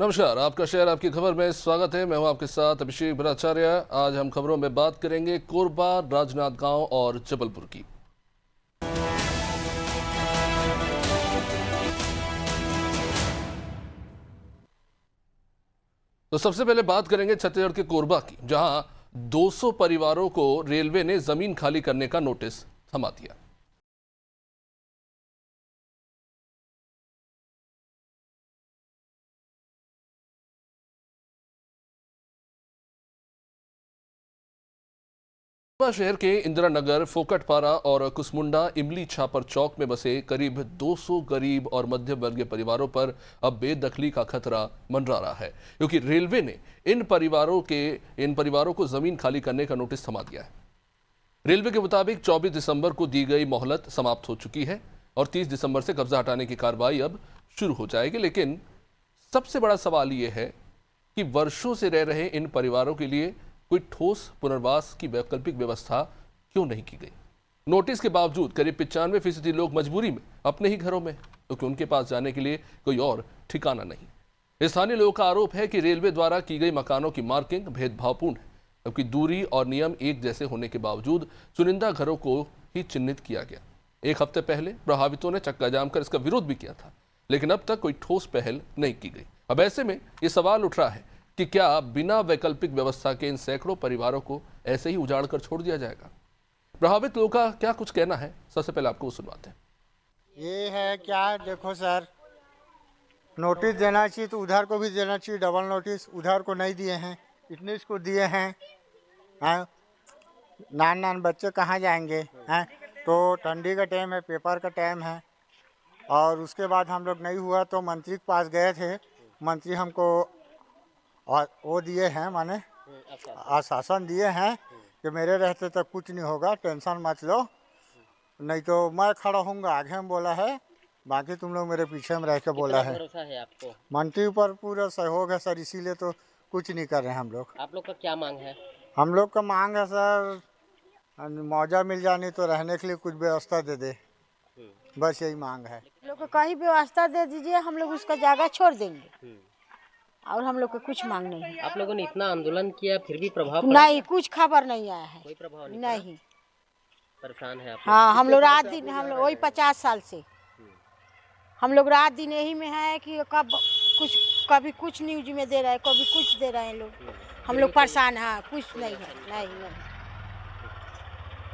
नमस्कार, आपका शहर आपकी खबर में स्वागत है। मैं हूं आपके साथ अभिषेक भट्टाचार्य। आज हम खबरों में बात करेंगे कोरबा, राजनांदगांव और जबलपुर की। तो सबसे पहले बात करेंगे छत्तीसगढ़ के कोरबा की, जहां 200 परिवारों को रेलवे ने जमीन खाली करने का नोटिस थमा दिया। कोरबा शहर के इंदिरा नगर, फोकटपारा और कुसमुंडा इमली छापर चौक में बसे करीब 200 गरीब और मध्यम वर्गीय परिवारों पर अब बेदखली का खतरा मंडरा रहा है, क्योंकि रेलवे ने इन परिवारों को जमीन खाली करने का नोटिस थमा दिया है। रेलवे के मुताबिक 24 दिसंबर को दी गई मोहलत समाप्त हो चुकी है और 30 दिसंबर से कब्जा हटाने की कार्रवाई अब शुरू हो जाएगी। लेकिन सबसे बड़ा सवाल यह है कि वर्षों से रह रहे इन परिवारों के लिए कोई ठोस पुनर्वास की वैकल्पिक व्यवस्था क्यों नहीं की गई। नोटिस के बावजूद करीब 95% लोग मजबूरी में अपने ही घरों में, क्योंकि उनके पास जाने के लिए कोई और ठिकाना नहीं। स्थानीय लोगों का आरोप है कि रेलवे द्वारा की गई मकानों की मार्किंग भेदभावपूर्ण है, क्योंकि दूरी और नियम एक जैसे होने के बावजूद चुनिंदा घरों को ही चिन्हित किया गया। एक हफ्ते पहले प्रभावितों ने चक्का जाम कर इसका विरोध भी किया था, लेकिन अब तक कोई ठोस पहल नहीं की गई। अब ऐसे में ये सवाल उठ रहा है कि क्या बिना वैकल्पिक व्यवस्था के इन सैकड़ों परिवारों को ऐसे ही उजाड़ कर छोड़ दिया जाएगा। प्रभावित लोगों का क्या कुछ कहना है, सबसे पहले आपको वो सुनवाते हैं। ये है क्या, देखो सर, नोटिस देना चाहिए तो उधर को भी देना चाहिए। डबल नोटिस उधर को नहीं दिए हैं, इतने इसको दिए हैं। हैं नान बच्चे कहाँ जाएंगे हैं। तो ठंडी का टाइम है, पेपर का टाइम है, और उसके बाद हम लोग नहीं हुआ तो मंत्री के पास गए थे। मंत्री हमको और वो दिए हैं, माने आश्वासन दिए हैं कि मेरे रहते तक कुछ नहीं होगा, टेंशन मत लो, नहीं तो मैं खड़ा होऊंगा आगे में बोला है, बाकी तुम लोग मेरे पीछे में रह के बोला है। भरोसा है आपको? मंत्री पर पूरा सहयोग है सर, इसीलिए तो कुछ नहीं कर रहे हैं हम लोग। आप लोग का क्या मांग है? हम लोग का मांग है सर, मुआवजा मिल जाने तो रहने के लिए कुछ व्यवस्था दे दे, बस यही मांग है। लोग को कहीं व्यवस्था दे दीजिए, हम लोग उसका जगह छोड़ देंगे, और हम लोग को कुछ मांग नहीं है। आप लोगों ने इतना आंदोलन किया फिर भी प्रभाव पड़ा? नहीं, कुछ खबर नहीं आया है, कोई प्रभाव नहीं नहीं। परेशान है आप लोग? हाँ, हम लोग रात दिन, हम लोग वही 50 साल से हम लोग रात दिन यही में है कि कभी कुछ न्यूज में दे रहे हैं, कभी कुछ दे रहे हैं लोग। हम लोग परेशान हैं, कुछ नहीं है। नहीं।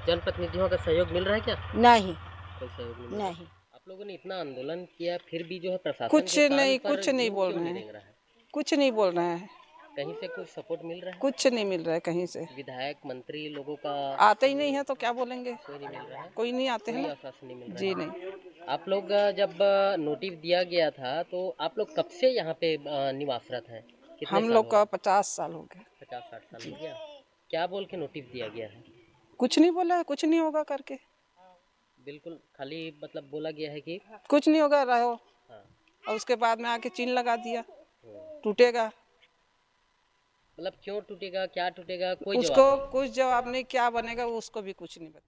जनप्रतिनिधियों का सहयोग मिल रहा है क्या? नहीं, कोई सहयोग नहीं? नहीं। आप लोगों ने इतना आंदोलन किया फिर भी जो है प्रशासन कुछ के कान नहीं, पर कुछ नहीं यूं बोल क्यों रहे नहीं हैं। देख रहा है? कुछ नहीं बोल रहे हैं, कहीं से कुछ सपोर्ट मिल रहा है? कुछ नहीं मिल रहा है कहीं से। विधायक मंत्री लोगों का आते ही नहीं है तो क्या बोलेंगे, कोई नहीं मिल रहा है? कोई नहीं आते हैं कोई ना। आश्वासन नहीं मिल रहा जी है? नहीं, आप लोग जब नोटिस दिया गया था तो आप लोग कब से यहाँ पे निवासरत हैं? कितने हम साल लोग हो का गए? 50 साल हो गए। 50-60 साल हो गया। क्या बोल के नोटिस दिया गया है? कुछ नहीं बोला है, कुछ नहीं होगा करके, बिल्कुल खाली मतलब बोला गया है कि कुछ नहीं होगा रहो, हाँ, और उसके बाद में आके चिन्ह लगा दिया, टूटेगा। मतलब क्यों टूटेगा, क्या टूटेगा, कोई उसको जवाब नहीं। कुछ जवाब नहीं, क्या बनेगा उसको भी कुछ नहीं पता।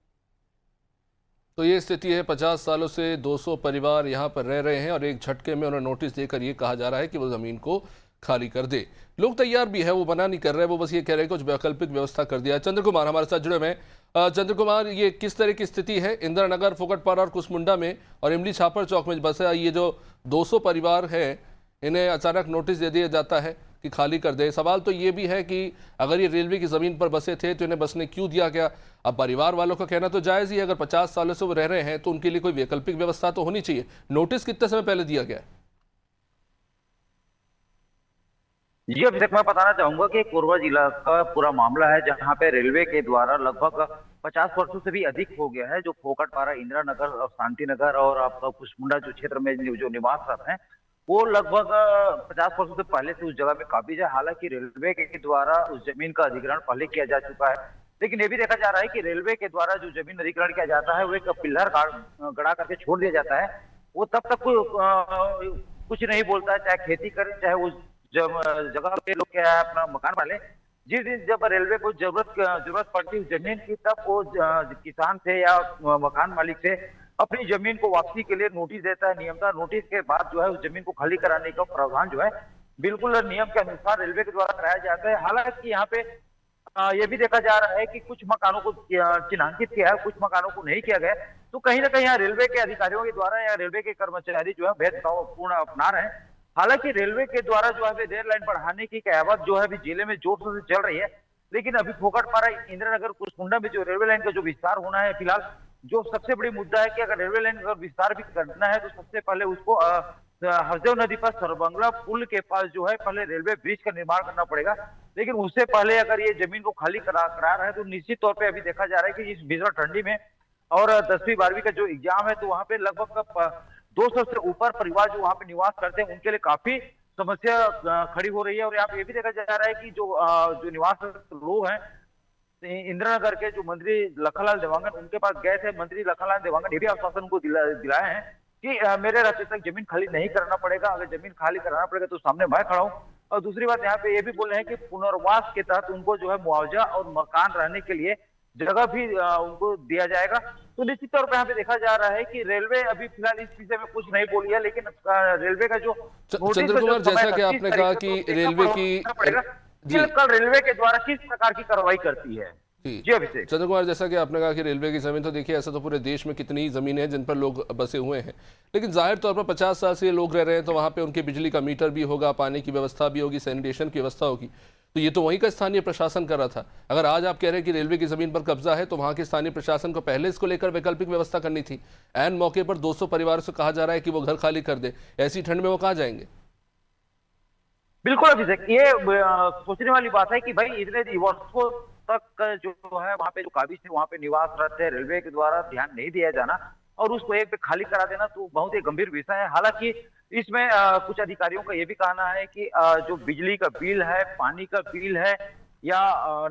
तो ये स्थिति है, 50 सालों से 200 परिवार यहाँ पर रह रहे हैं और एक झटके में उन्हें नोटिस देकर ये कहा जा रहा है कि वो जमीन को खाली कर दे। लोग तैयार भी है, वो मना नहीं कर रहे, वो बस ये कह रहे हैं कुछ वैकल्पिक व्यवस्था कर दिया। चंद्र कुमार हमारे साथ जुड़े हुए हैं। चंद्र कुमार, ये किस तरह की स्थिति है इंदिरा नगर, फोकटपारा और कुसमुंडा में और इमली छापर चौक में बसे ये जो 200 परिवार है, इन्हें अचानक नोटिस दे दिया जाता है कि खाली कर दे। सवाल तो ये भी है कि अगर ये रेलवे की ज़मीन पर बसे थे तो इन्हें बसने क्यों दिया गया। अब परिवार वालों का कहना तो जायज़ ही है, अगर 50 सालों से वो रह रहे हैं तो उनके लिए कोई वैकल्पिक व्यवस्था तो होनी चाहिए। नोटिस कितने समय पहले दिया गया है? जी, अभी तक मैं बताना चाहूंगा कि कोरबा जिला का पूरा मामला है, जहां पे रेलवे के द्वारा लगभग 50 वर्षों से भी अधिक हो गया है, जो फोकटपारा, इंदिरा नगर और शांति नगर और आपका कुसमुंडा जो क्षेत्र में जो निवासरत हैं, वो लगभग 50 वर्षों से पहले से उस जगह में काबिज है। हालांकि रेलवे के द्वारा उस जमीन का अधिग्रहण पहले किया जा चुका है, लेकिन ये भी देखा जा रहा है कि रेलवे के द्वारा जो जमीन अधिग्रहण किया जाता है वो एक पिल्लर गड़ा करके छोड़ दिया जाता है। वो तब तक कुछ नहीं बोलता है, चाहे खेती करें, चाहे उस जब जगह पे लोग क्या है अपना मकान वाले, जिस दिन जब रेलवे को जरूरत पड़ती है जमीन की, तब वो किसान से या मकान मालिक से अपनी जमीन को वापसी के लिए नोटिस देता है। नियमता नोटिस के बाद जो है उस जमीन को खाली कराने का प्रावधान जो है बिल्कुल नियम के अनुसार रेलवे के द्वारा कराया जाता है। हालांकि यहाँ पे ये भी देखा जा रहा है कि कुछ मकानों को चिन्हांकित किया है, कुछ मकानों को नहीं किया गया है। तो कहीं ना कहीं यहाँ रेलवे के अधिकारियों के द्वारा या रेलवे के कर्मचारी जो है भेदभावपूर्ण अपना रहे हैं। हालांकि रेलवे के द्वारा जो है रेल लाइन बढ़ाने की कहावत जो है अभी जिले में जोर शोर से चल रही है, लेकिन अभी फोकटपारा इंदिरा नगर कुसमुंडा में जो रेलवे लाइन का जो विस्तार होना है, फिलहाल जो सबसे बड़ी मुद्दा है कि अगर रेलवे लाइन का विस्तार भी करना है तो सबसे पहले उसको हरदेव नदी पर सरबंगला पुल के पास जो है पहले रेलवे ब्रिज का निर्माण करना पड़ेगा। लेकिन उससे पहले अगर ये जमीन को खाली करा रहा है तो निश्चित तौर पे अभी देखा जा रहा है कि इस भीषण ठंडी में और 10वीं 12वीं का जो एग्जाम है तो वहां पे लगभग 200 से ऊपर परिवार जो वहां पे निवास करते हैं उनके लिए काफी समस्या खड़ी हो रही है। और यहाँ पे ये भी देखा जा रहा है कि जो निवास लोग हैं इंदिरा नगर के जो मंत्री लखनलाल देवांगन उनके पास गए थे। मंत्री लखनलाल देवांगन ये भी आश्वासन उनको दिलाए हैं कि मेरे रहते तक जमीन खाली नहीं कराना पड़ेगा, अगर जमीन खाली कराना पड़ेगा तो सामने मैं खड़ा हूँ। और दूसरी बात यहाँ पे ये भी बोल रहे हैं कि पुनर्वास के तहत उनको जो है मुआवजा और मकान रहने के लिए जगह भी उनको दिया जाएगा। तो निश्चित तौर पर यहाँ पे देखा जा रहा है कि रेलवे अभी फिलहाल इस विषय में कुछ नहीं बोली है, लेकिन रेलवे का जो चंद्र कुमार, जैसा कि आपने कहा कि रेलवे की कल रेलवे के द्वारा किस प्रकार की कार्रवाई करती है। जी अभिषेक। चंद्र कुमार, जैसा कि आपने कहा कि रेलवे की जमीन, तो देखिए ऐसा तो पूरे देश में कितनी ही जमीनें हैं जिन पर लोग बसे हुए हैं, लेकिन जाहिर तौर पर 50 साल से लोग रह रहे हैं तो वहां पे उनके बिजली का मीटर भी होगा, पानी की व्यवस्था भी होगी, सैनिटेशन की व्यवस्था होगी। तो ये तो वहीं का स्थानीय प्रशासन कर रहा था। अगर आज आप कह रहे हैं कि रेलवे की जमीन पर कब्जा है तो वहां के स्थानीय प्रशासन को पहले इसको लेकर वैकल्पिक व्यवस्था करनी थी। ऐन मौके पर 200 परिवारों से कहा जा रहा है कि वो घर खाली कर दे, ऐसी ठंड में वो कहाँ जाएंगे? बिल्कुल अभिषेक, ये सोचने वाली बात है कि भाई इतने वर्षों तक जो है वहां पे जो काबिज थे वहां पे निवासरत थे, रेलवे के द्वारा ध्यान नहीं दिया जाना और उसको एक पे खाली करा देना तो बहुत ही गंभीर विषय है। हालांकि इसमें कुछ अधिकारियों का ये भी कहना है कि जो बिजली का बिल है, पानी का बिल है या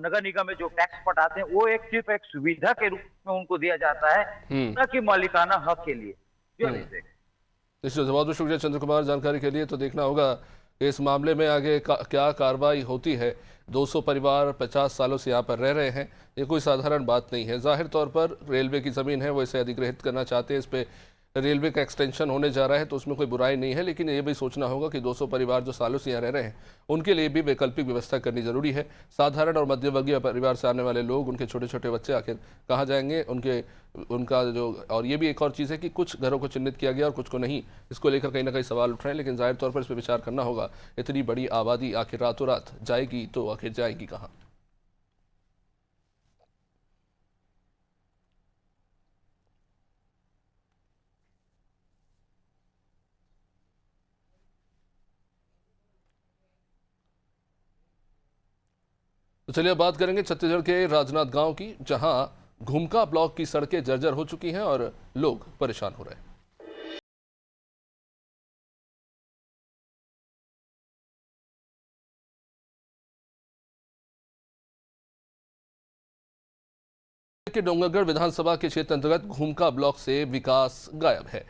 नगर निगम में जो टैक्स पटाते हैं वो सिर्फ एक सुविधा के रूप में उनको दिया जाता है, न कि मालिकाना हक के लिए। बहुत बहुत शुक्रिया चंद्र कुमार जानकारी के लिए। तो देखना होगा इस मामले में आगे क्या कार्रवाई होती है। 200 परिवार 50 सालों से यहाँ पर रह रहे हैं, ये कोई साधारण बात नहीं है। जाहिर तौर पर रेलवे की ज़मीन है, वो इसे अधिग्रहित करना चाहते हैं, इस पे रेलवे का एक्सटेंशन होने जा रहा है तो उसमें कोई बुराई नहीं है, लेकिन ये भी सोचना होगा कि 200 परिवार जो सालों से यहाँ रह रहे हैं उनके लिए भी वैकल्पिक व्यवस्था करनी जरूरी है। साधारण और मध्यवर्गीय परिवार से आने वाले लोग, उनके छोटे छोटे बच्चे आखिर कहाँ जाएंगे, उनका जो, और ये भी एक और चीज़ है कि कुछ घरों को चिन्हित किया गया और कुछ को नहीं, इसको लेकर कहीं ना कहीं सवाल उठ रहे हैं। लेकिन जाहिर तौर पर इस पर विचार करना होगा। इतनी बड़ी आबादी आखिर रातों रात जाएगी तो आखिर जाएगी कहाँ? तो चलिए अब बात करेंगे छत्तीसगढ़ के राजनांद गांव की, जहां घुमका ब्लॉक की सड़कें जर्जर हो चुकी हैं और लोग परेशान हो रहे हैं। के डोंगरगढ़ विधानसभा के क्षेत्र अंतर्गत घुमका ब्लॉक से विकास गायब है।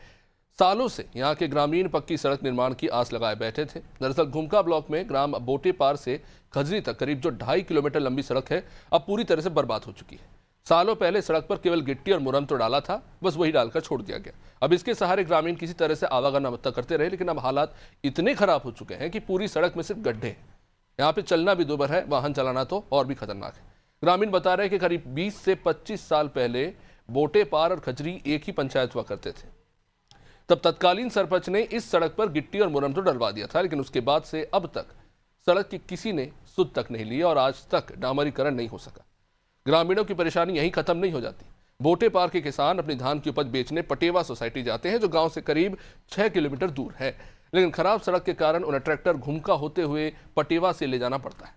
सालों से यहां के ग्रामीण पक्की सड़क निर्माण की आस लगाए बैठे थे। दरअसल घुमका ब्लॉक में ग्राम बोटेपार से खजरी तक करीब जो 2.5 किलोमीटर लंबी सड़क है अब पूरी तरह से बर्बाद हो चुकी है। सालों पहले सड़क पर केवल गिट्टी और मुरम तो डाला था, बस वही डालकर छोड़ दिया गया। अब इसके सहारे ग्रामीण किसी तरह से आवागमन करते रहे, लेकिन अब हालात इतने खराब हो चुके हैं कि पूरी सड़क में सिर्फ गड्ढे हैं। यहाँ पे चलना भी दूभर है, वाहन चलाना तो और भी खतरनाक है। ग्रामीण बता रहे हैं कि करीब 20 से 25 साल पहले बोटेपार और खजरी एक ही पंचायत हुआ करते थे। तब तत्कालीन सरपंच ने इस सड़क पर गिट्टी और मुरम तो डलवा दिया था, लेकिन उसके बाद से अब तक सड़क की किसी ने सुध तक नहीं ली और आज तक डामरीकरण नहीं हो सका। ग्रामीणों की परेशानी यहीं खत्म नहीं हो जाती। बोटेपार के किसान अपनी धान की उपज बेचने पटेवा सोसाइटी जाते हैं, जो गांव से करीब 6 किलोमीटर दूर है, लेकिन खराब सड़क के कारण उन्हें ट्रैक्टर घुमका होते हुए पटेवा से ले जाना पड़ता है।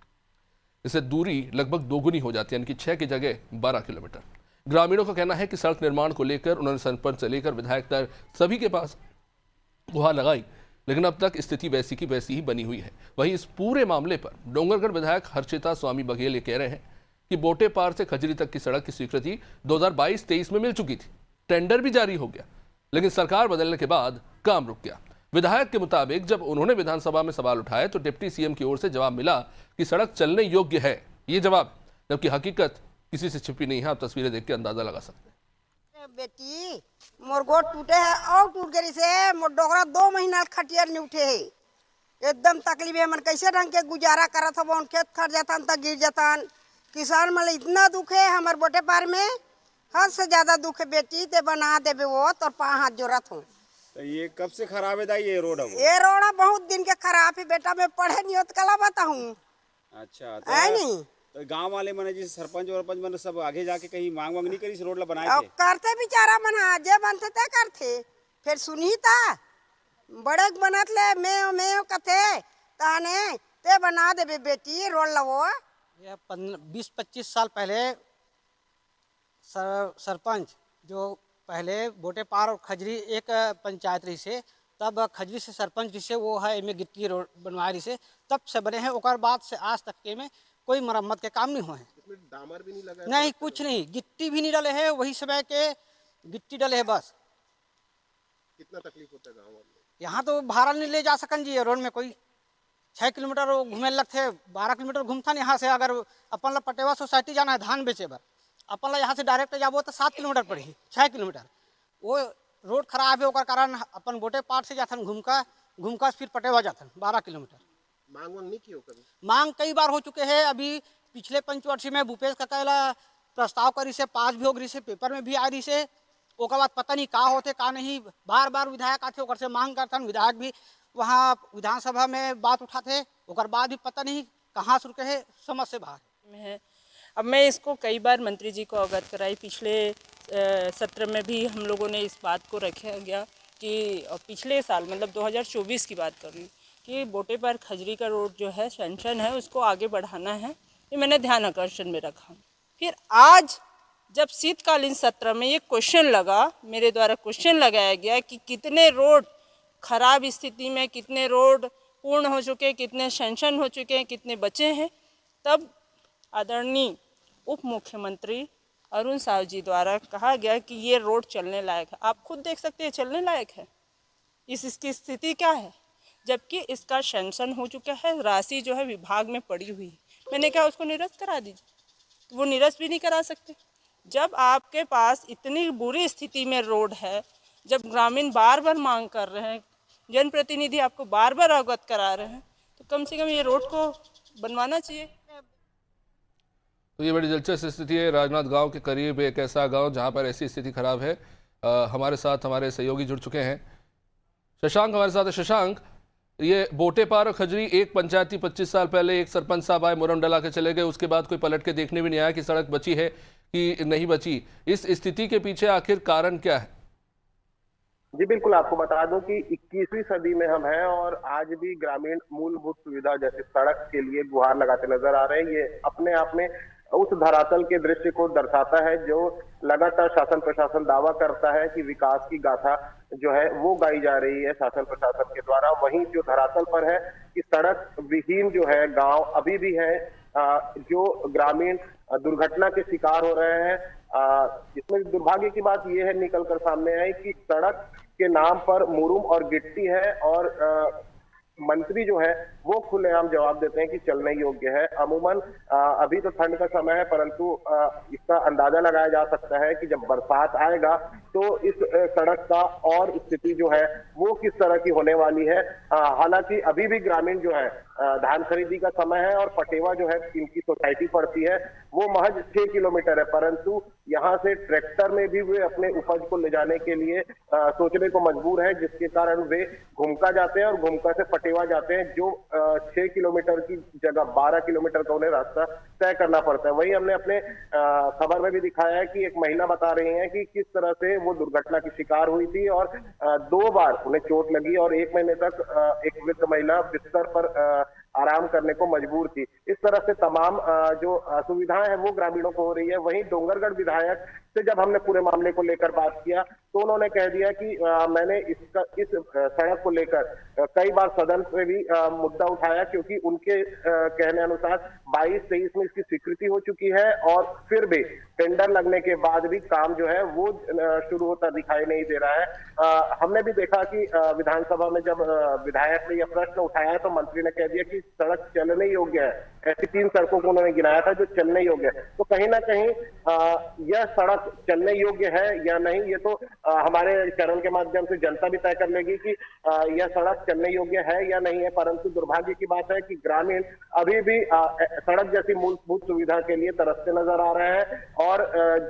इससे दूरी लगभग दोगुनी हो जाती है, यानी कि 6 की जगह 12 किलोमीटर। ग्रामीणों का कहना है कि सड़क निर्माण को लेकर उन्होंने सरपंच से लेकर विधायक तक सभी के पास गुहार लगाई, लेकिन अब तक स्थिति वैसी की वैसी ही बनी हुई है। वहीं इस पूरे मामले पर डोंगरगढ़ विधायक हर्षिता स्वामी बघेल ये कह रहे हैं कि बोटेपार से खजरी तक की सड़क की स्वीकृति 2022-23 में मिल चुकी थी, टेंडर भी जारी हो गया, लेकिन सरकार बदलने के बाद काम रुक गया। विधायक के मुताबिक जब उन्होंने विधानसभा में सवाल उठाए तो डिप्टी सीएम की ओर से जवाब मिला कि सड़क चलने योग्य है, ये जवाब, जबकि हकीकत किसी से छिपी नहीं है। आप तस्वीरें देख के अंदाजा लगा सकते हैं। बेटी मोर गोड़ टूटे है और टूट गई से मोर डोगरा 2 महीना खटियर नहीं उठे है, एकदम तकलीफ है। मन कैसे ढंग के गुजारा करत हो, खेत खर जातन तो गिर जातन। किसान मन इतना दुख है हमारे बोटे पार में, हद से ज्यादा दुख है। बेटी ते बना देबे वो तो पाँव हाथ जोड़त हूँ। तो ये कब से खराब है दाई ये रोड? ये रोड बहुत दिन के खराब है बेटा, मैं पढ़े नहीं होत कला बताऊँ। अच्छा है नहीं तो गांव वाले मने जी सरपंच वरपंच मन सब आगे जाके कहीं मांग वांग नहीं करी इस रोड ला बनाए अब के? करते बेचारा मन जे बनते ते करते, फिर सुनी ता बड़े बनत ले मैं कथे ताने ते बना देबे बेटी रोड लवो। यह 20-25 साल पहले सरपंच जो पहले बोटे पार और खजरी एक पंचायत रही से, तब खजरी से सरपंच जिसे वो है में गिट्टी रोड बनवाए रही से, तब से बने हैं। ओकर बाद से आज तक के में कोई मरम्मत के काम नहीं हुए हैं। इसमें डामर भी नहीं लगा? नहीं कुछ नहीं, गिट्टी भी नहीं डले है, वही समय के गिट्टी डले है बस। कितना तकलीफ होता है गाँव वाले? यहाँ तो भाड़ा नहीं ले जा सकन जी रोड में, कोई 6 किलोमीटर वो घूमे लगते, 12 किलोमीटर घूमता यहाँ से। अगर अपन ला पटेवा सोसाइटी जाना है धान बेचे बर, अपन ला यहाँ से डायरेक्ट जाबो तो 7 किलोमीटर पड़ी, 6 किलोमीटर। वो रोड खराब है, ओकर कारण अपन बोटे पार से जाथन घूमका फिर पटेवा जाथन 12 किलोमीटर। मांग वांग नहीं की हो कभी? मांग कई बार हो चुके हैं। अभी पिछले पंचवर्षीय में भूपेश काका प्रस्ताव करी से, पास भी हो गई से, पेपर में भी आ रही से। ओकर बाद पता नहीं का होते का नहीं, बार बार विधायक आते ओकर से मांग करथन, विधायक भी वहाँ विधानसभा में बात उठाते, ओकर बाद भी पता नहीं कहाँ से रुके है, समझ से बाहर है। अब मैं इसको कई बार मंत्री जी को अवगत कराई, पिछले सत्र में भी हम लोगों ने इस बात को रखा गया कि पिछले साल मतलब 2024 की बात कर रही कि बोटे पर खजरी का रोड जो है सैंक्शन है, उसको आगे बढ़ाना है। ये मैंने ध्यान आकर्षण में रखा। फिर आज जब शीतकालीन सत्र में ये क्वेश्चन लगा, मेरे द्वारा क्वेश्चन लगाया गया कि कितने रोड खराब स्थिति में, कितने रोड पूर्ण हो चुके हैं, कितने सैंक्शन हो चुके हैं, कितने बचे हैं, तब आदरणीय उप मुख्यमंत्री अरुण साव जी द्वारा कहा गया कि ये रोड चलने लायक है। आप खुद देख सकते हैं चलने लायक है। इसकी स्थिति क्या है, जबकि इसका सैंक्शन हो चुका है, राशि जो है विभाग में पड़ी हुई है। मैंने कहा उसको निरस्त करा दीजिए, तो वो निरस्त भी नहीं करा सकते। जब आपके पास इतनी बुरी स्थिति में रोड है, जब ग्रामीण बार बार मांग कर रहे हैं, जनप्रतिनिधि आपको बार बार अवगत करा रहे हैं, तो कम से कम ये रोड को बनवाना चाहिए। तो ये बड़ी दिलचस्प स्थिति है राजनाथ गांव के करीब, एक ऐसा गांव जहां पर ऐसी स्थिति खराब है। हमारे साथ हमारे सहयोगी जुड़ चुके हैं, शशांक हमारे साथ है। शशांक, ये बोटे पार और खजरी एक पंचायती 25 साल पहले एक सरपंच साहब आए, मुरम डला के चले गए, उसके बाद कोई पलट के देखने भी नहीं आया कि सड़क बची है कि नहीं बची। इस स्थिति के पीछे आखिर कारण क्या है? जी बिल्कुल, आपको बता दूं कि 21वीं सदी में हम हैं और आज भी ग्रामीण मूलभूत सुविधा जैसे सड़क के लिए गुहार लगाते नजर आ रहे हैं। ये अपने आप में उस धरातल के दृश्य को दर्शाता है जो लगातार शासन प्रशासन दावा करता है कि विकास की गाथा जो है वो गाई जा रही है शासन प्रशासन के द्वारा। वहीं जो धरातल पर है कि सड़क विहीन जो है गांव अभी भी है, जो ग्रामीण दुर्घटना के शिकार हो रहे हैं। इसमें दुर्भाग्य की बात यह है निकल कर सामने आई कि सड़क के नाम पर मुरुम और गिट्टी है और मंत्री जो है वो खुलेआम जवाब देते हैं कि चलने योग्य है। अमूमन अभी तो ठंड का समय है, परंतु इसका अंदाजा लगाया जा सकता है कि जब बरसात आएगा तो इस सड़क का और स्थिति जो है वो किस तरह की होने वाली है। हालांकि अभी भी ग्रामीण जो है धान खरीदी का समय है और पटेवा जो है इनकी सोसाइटी पड़ती है वो महज 6 किलोमीटर है, परंतु यहाँ से ट्रैक्टर में भी वे अपने उपज को ले जाने के लिए सोचने को मजबूर है, जिसके कारण वे घुमका जाते हैं और घुमका से पटेवा जाते हैं, जो 6 किलोमीटर की जगह 12 किलोमीटर का उन्हें रास्ता तय करना पड़ता है। वहीं हमने अपने खबर में भी दिखाया है कि एक महिला बता रही है कि किस तरह से वो दुर्घटना की शिकार हुई थी और 2 बार उन्हें चोट लगी और 1 महीने तक एक वृद्ध महिला बिस्तर पर आराम करने को मजबूर थी। इस तरह से तमाम जो असुविधाएं हैं वो ग्रामीणों को हो रही है। वहीं डोंगरगढ़ विधायक से जब हमने पूरे मामले को लेकर बात किया तो उन्होंने कह दिया कि मैंने इस सड़क को लेकर कई बार सदन में भी मुद्दा उठाया, क्योंकि उनके कहने अनुसार 22-23 में इसकी स्वीकृति हो चुकी है और फिर भी टेंडर लगने के बाद भी काम जो है वो शुरू होता दिखाई नहीं दे रहा है। हमने भी देखा कि विधानसभा में जब विधायक ने यह प्रश्न उठाया तो मंत्री ने कह दिया कि सड़क चलने योग्य है, ऐसी 3 सड़कों को उन्होंने गिनाया था जो चलने योग्य है। तो कहीं ना कहीं यह सड़क चलने योग्य है या नहीं, ये तो हमारे चैनल के माध्यम से जनता भी तय कर लेगी कि यह सड़क चलने योग्य है या नहीं है। परंतु दुर्भाग्य की बात है कि ग्रामीण अभी भी सड़क जैसी मूलभूत सुविधा के लिए तरसते नजर आ रहे हैं और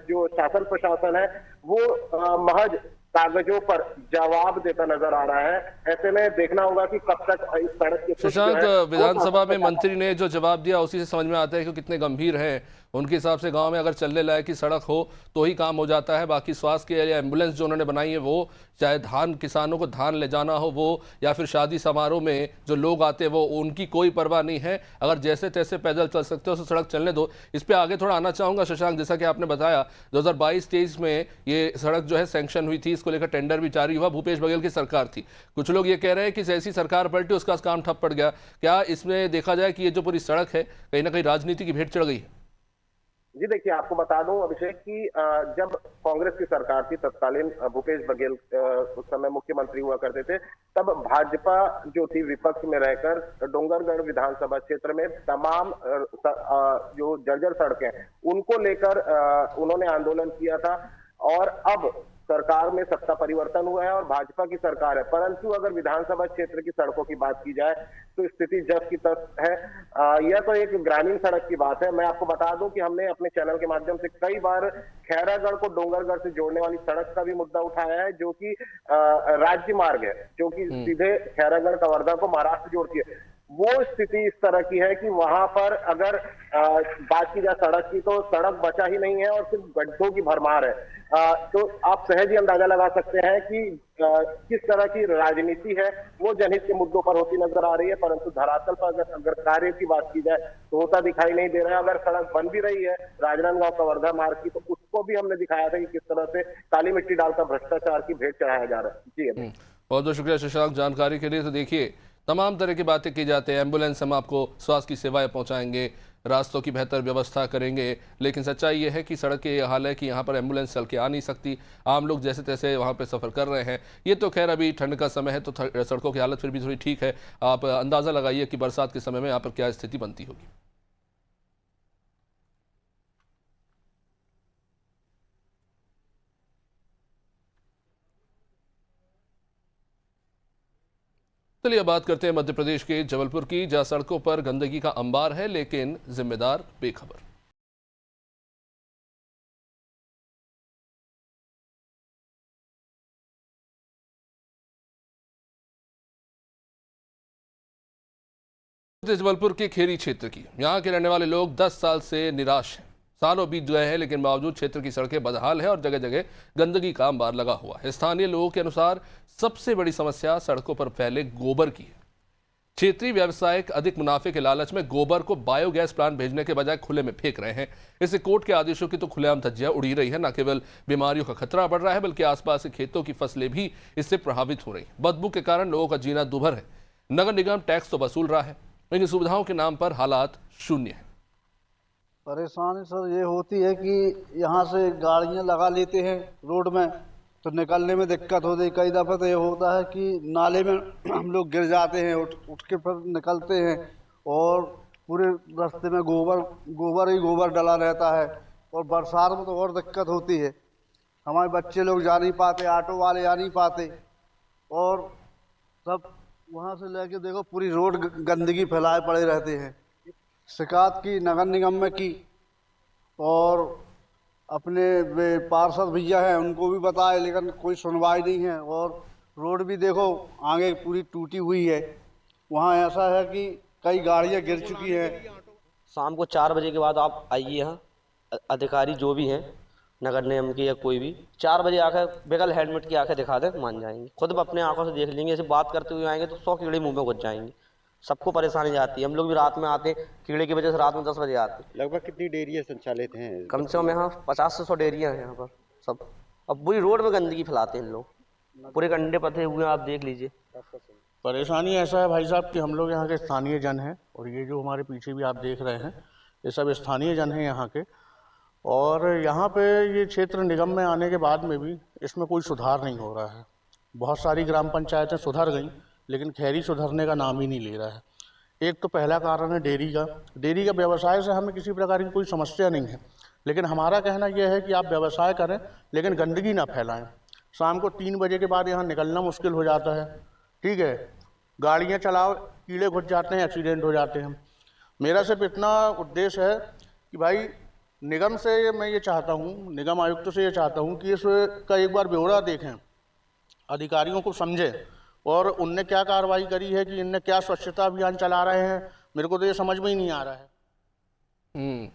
जो शासन प्रशासन है वो महज कागजों पर जवाब देता नजर आ रहा है। ऐसे में देखना होगा कि कब तक इस सड़क के शशांक, विधानसभा में मंत्री ने जो जवाब दिया उसी से समझ में आता है कि कितने गंभीर हैं। उनके हिसाब से गांव में अगर चलने लायक की सड़क हो तो ही काम हो जाता है। बाकी स्वास्थ्य के लिए एम्बुलेंस जो उन्होंने बनाई है वो, चाहे धान किसानों को धान ले जाना हो वो, या फिर शादी समारोह में जो लोग आते हैं वो, उनकी कोई परवाह नहीं है। अगर जैसे तैसे पैदल चल सकते हो तो सड़क चलने दो। इस पर आगे थोड़ा आना चाहूँगा शशांक। जैसा कि आपने बताया 2022-23 में ये सड़क जो है सैंक्शन हुई थी, इसको लेकर टेंडर भी जारी हुआ, भूपेश बघेल की सरकार थी। कुछ लोग ये कह रहे हैं कि जैसी सरकार पलटी उसका काम ठप पड़ गया। क्या इसमें देखा जाए कि ये जो पूरी सड़क है कहीं ना कहीं राजनीति की भेंट चढ़ गई है? जी देखिए, आपको बता दूं अभिषेक कि जब कांग्रेस की सरकार थी, तत्कालीन भूपेश बघेल उस समय मुख्यमंत्री हुआ करते थे, तब भाजपा जो थी विपक्ष में रहकर डोंगरगढ़ विधानसभा क्षेत्र में तमाम जो जर्जर सड़कें उनको लेकर उन्होंने आंदोलन किया था। और अब सरकार में सत्ता परिवर्तन हुआ है और भाजपा की सरकार है, परंतु अगर विधानसभा क्षेत्र की सड़कों की बात की जाए तो स्थिति जस की तस है। यह तो एक ग्रामीण सड़क की बात है। मैं आपको बता दूं कि हमने अपने चैनल के माध्यम से कई बार खैरागढ़ को डोंगरगढ़ से जोड़ने वाली सड़क का भी मुद्दा उठाया है, जो कि राज्य मार्ग है, जो कि सीधे खैरागढ़ कवर्धा को महाराष्ट्र जोड़ती है। वो स्थिति इस तरह की है कि वहां पर अगर बात की जाए सड़क की तो सड़क बचा ही नहीं है और सिर्फ गड्ढों की भरमार है। तो आप सहज ही अंदाजा लगा सकते हैं कि किस तरह की राजनीति है वो जनहित के मुद्दों पर होती नजर आ रही है, परंतु धरातल पर अगर कार्य की बात की जाए तो होता दिखाई नहीं दे रहा है। अगर सड़क बन भी रही है राजनांदगांव कवर्धा मार्ग की, तो उसको भी हमने दिखाया था कि किस तरह से काली मिट्टी डालकर भ्रष्टाचार की भेंट चढ़ाया जा रहा है। जी बहुत बहुत शुक्रिया शशांक जानकारी के लिए। तो देखिए, तमाम तरह की बातें की जाती हैं। एम्बुलेंस हम आपको स्वास्थ्य की सेवाएं पहुंचाएंगे, रास्तों की बेहतर व्यवस्था करेंगे, लेकिन सच्चाई ये है कि सड़क के ये हाल है कि यहाँ पर एम्बुलेंस चल के आ नहीं सकती। आम लोग जैसे तैसे वहाँ पे सफ़र कर रहे हैं। ये तो खैर अभी ठंड का समय है तो सड़कों की हालत फिर भी थोड़ी ठीक है। आप अंदाज़ा लगाइए कि बरसात के समय में यहाँ पर क्या स्थिति बनती होगी। चलिए अब बात करते हैं मध्य प्रदेश के जबलपुर की, जहां सड़कों पर गंदगी का अंबार है लेकिन जिम्मेदार बेखबर। जबलपुर के खेरी क्षेत्र की, यहां के रहने वाले लोग 10 साल से निराश हैं। सालों बीत गए हैं लेकिन बावजूद क्षेत्र की सड़कें बदहाल है और जगह जगह गंदगी का अंबार लगा हुआ है। स्थानीय लोगों के अनुसार सबसे बड़ी समस्या सड़कों पर फैले गोबर की है। क्षेत्रीय व्यावसायिक अधिक मुनाफे के लालच में गोबर को बायोगैस प्लांट भेजने के बजाय खुले में फेंक रहे हैं। इससे कोर्ट के आदेशों की तो खुलेआम धज्जियां उड़ी रही है। न केवल बीमारियों का खतरा बढ़ रहा है बल्कि आसपास के खेतों की फसलें भी इससे प्रभावित हो रही हैं। बदबू के कारण लोगों का जीना दुभर है। नगर निगम टैक्स तो वसूल रहा है लेकिन सुविधाओं के नाम पर हालात शून्य है। परेशानी सर ये होती है कि यहाँ से गाड़ियाँ लगा लेते हैं रोड में तो निकलने में दिक्कत होती है। कई दफ़ा तो ये होता है कि नाले में हम लोग गिर जाते हैं, उठ के फिर निकलते हैं और पूरे रास्ते में गोबर डला रहता है। और बरसात में तो और दिक्कत होती है। हमारे बच्चे लोग जा नहीं पाते, ऑटो वाले जा नहीं पाते और सब वहाँ से लेके देखो पूरी रोड गंदगी फैलाए पड़े रहते हैं। शिकायत की नगर निगम में की और अपने पार्षद भैया हैं उनको भी बताए लेकिन कोई सुनवाई नहीं है। और रोड भी देखो आगे पूरी टूटी हुई है। वहाँ ऐसा है कि कई गाड़ियाँ गिर चुकी हैं। शाम को 4 बजे के बाद आप आइए यहाँ, अधिकारी जो भी हैं नगर निगम के या कोई भी 4 बजे आकर बगैर हेलमेट की आंखें दिखा दें मान जाएंगे। खुद अपने आंखों से देख लेंगे। ऐसे बात करते हुए आएंगे तो 100 कीड़े मुंह में घुस जाएंगे। सबको परेशानी आती है। हम लोग भी रात में आते, कीड़े की वजह से रात में 10 बजे आते। लगभग कितनी डेयरियाँ संचालित हैं? कम से कम यहाँ 50 से 100 डेयरियाँ हैं यहाँ पर सब। अब पूरी रोड में गंदगी फैलाते हैं लोग, पूरे कंडे पथे हुए आप देख लीजिए। परेशानी ऐसा है भाई साहब कि हम लोग यहाँ के स्थानीय जन हैं और ये जो हमारे पीछे भी आप देख रहे हैं ये सब स्थानीय जन हैं यहाँ के। और यहाँ पे ये क्षेत्र निगम में आने के बाद में भी इसमें कोई सुधार नहीं हो रहा है। बहुत सारी ग्राम पंचायतें सुधर गई लेकिन खैरी सुधरने का नाम ही नहीं ले रहा है। एक तो पहला कारण है डेयरी का। डेयरी का व्यवसाय से हमें किसी प्रकार की कोई समस्या नहीं है, लेकिन हमारा कहना यह है कि आप व्यवसाय करें लेकिन गंदगी ना फैलाएं। शाम को 3 बजे के बाद यहाँ निकलना मुश्किल हो जाता है, ठीक है, गाड़ियाँ चलाओ, कीड़े घुस जाते हैं, एक्सीडेंट हो जाते हैं। मेरा सिर्फ इतना उद्देश्य है कि भाई निगम से मैं ये चाहता हूँ, निगम आयुक्त से ये चाहता हूँ कि इसका एक बार ब्यौरा देखें, अधिकारियों को समझें और उनने क्या कार्रवाई करी है, कि इनने क्या स्वच्छता अभियान चला रहे हैं, मेरे को तो ये समझ में ही नहीं आ रहा है।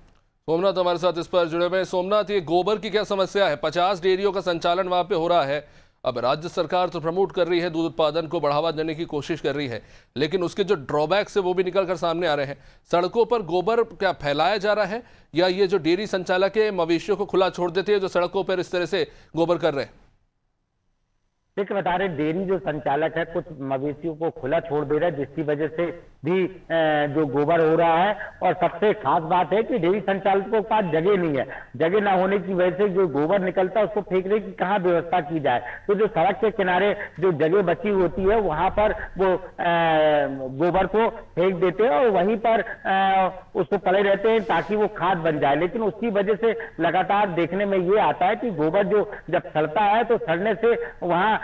सोमनाथ हमारे साथ इस पर जुड़े हुए हैं। सोमनाथ, ये गोबर की क्या समस्या है? 50 डेयरियों का संचालन वहाँ पे हो रहा है। अब राज्य सरकार तो प्रमोट कर रही है, दूध उत्पादन को बढ़ावा देने की कोशिश कर रही है, लेकिन उसके जो ड्रॉबैक्स है वो भी निकल कर सामने आ रहे हैं। सड़कों पर गोबर क्या फैलाया जा रहा है, या ये जो डेयरी संचालक है मवेशियों को खुला छोड़ देते हैं जो सड़कों पर इस तरह से गोबर कर रहे हैं? देखिए, बता रहे डेयरी जो संचालक है कुछ मवेशियों को खुला छोड़ दे रहा है, जिसकी वजह से भी जो गोबर हो रहा है। और सबसे खास बात है कि डेयरी संचालकों के पास जगह नहीं है। जगह ना होने की वजह से जो गोबर निकलता है उसको फेंकने की कहाँ व्यवस्था की जाए। तो जो सड़क के किनारे जो जगह बची होती है वहां पर वो गोबर को फेंक देते हैं और वहीं पर उसको पड़े रहते हैं ताकि वो खाद बन जाए। लेकिन उसकी वजह से लगातार देखने में ये आता है कि गोबर जो जब सड़ता है तो सड़ने से वहां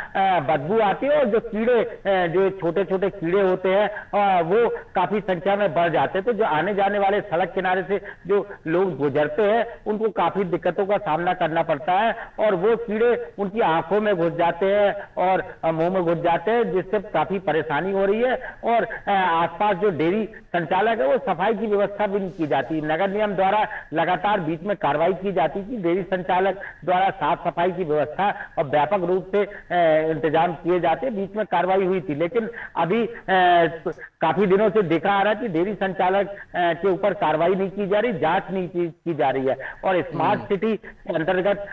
बदबू आती है और जो कीड़े, जो छोटे छोटे कीड़े होते हैं वो काफी संख्या में बढ़ जाते हैं। तो जो आने जाने वाले सड़क किनारे से जो लोग गुजरते हैं उनको काफी दिक्कतों का सामना करना पड़ता है और वो कीड़े उनकी आंखों में घुस जाते हैं और मुंह में घुस जाते हैं, जिससे काफी परेशानी हो रही है। और आसपास जो डेयरी संचालक है वो सफाई की व्यवस्था भी नहीं की जाती। नगर निगम द्वारा लगातार बीच में कार्रवाई की जाती थी, डेयरी संचालक द्वारा साफ सफाई की व्यवस्था और व्यापक रूप से इंतजाम किए जाते, बीच में कार्रवाई हुई थी। लेकिन अभी काफी दिनों से देखा आ रहा है कि डेयरी संचालक के ऊपर कार्रवाई नहीं की जा रही, जांच नहीं की जा रही है। और स्मार्ट सिटी के अंतर्गत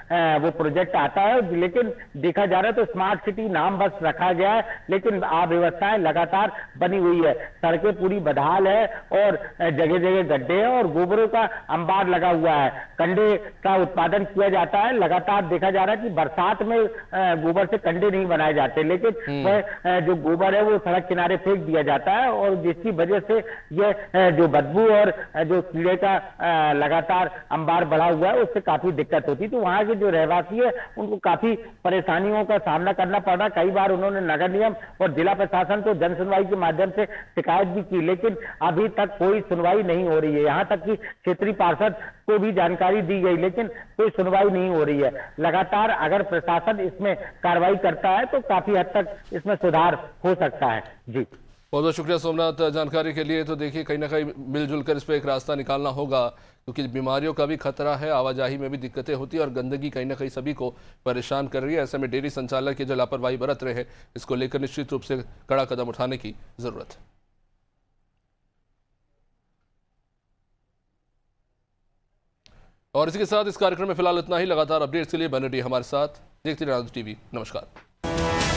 वो प्रोजेक्ट आता है, लेकिन देखा जा रहा है तो स्मार्ट सिटी नाम बस रखा गया है, लेकिन अव्यवस्थाएं लगातार बनी हुई है। सड़कें पूरी बदहाल है और जगह जगह गड्ढे हैं और गोबरों का अंबार लगा हुआ है। कंडे का उत्पादन किया जाता है, लगातार देखा जा रहा है कि बरसात में गोबर से कंडे नहीं बनाए जाते, लेकिन वह जो गोबर है वो सड़क किनारे फेंक दिया जाता है और जिसकी वजह से यह जो बदबू और जो कीड़े का लगातार अंबार बढ़ा हुआ है उससे काफी दिक्कत होती। तो वहां के जो रहवासी है उनको काफी परेशानियों का सामना करना पड़ रहा। कई बार उन्होंने नगर निगम और जिला प्रशासन को जन सुनवाई के माध्यम से शिकायत भी की, लेकिन अभी तक कोई सुनवाई नहीं हो रही है। यहाँ तक कि क्षेत्रीय पार्षद को भी जानकारी दी गई, लेकिन कोई सुनवाई नहीं हो रही है। लगातार अगर प्रशासन इसमें कार्रवाई करता है तो काफी हद तक इसमें सुधार हो सकता है। जी, बहुत बहुत शुक्रिया सोमनाथ जानकारी के लिए। तो देखिए, कहीं ना कहीं मिलजुल कर इस पर एक रास्ता निकालना होगा, क्योंकि बीमारियों का भी खतरा है, आवाजाही में भी दिक्कतें होती है और गंदगी कहीं ना कहीं सभी को परेशान कर रही है। ऐसे में डेयरी संचालक की जो लापरवाही बरत रहे हैं, इसको लेकर निश्चित रूप से कड़ा कदम उठाने की जरूरत है। और इसी के साथ इस कार्यक्रम में फिलहाल इतना ही। लगातार अपडेट्स के लिए बने रहिए हमारे साथ, देखते रहिए आनंद टीवी। नमस्कार।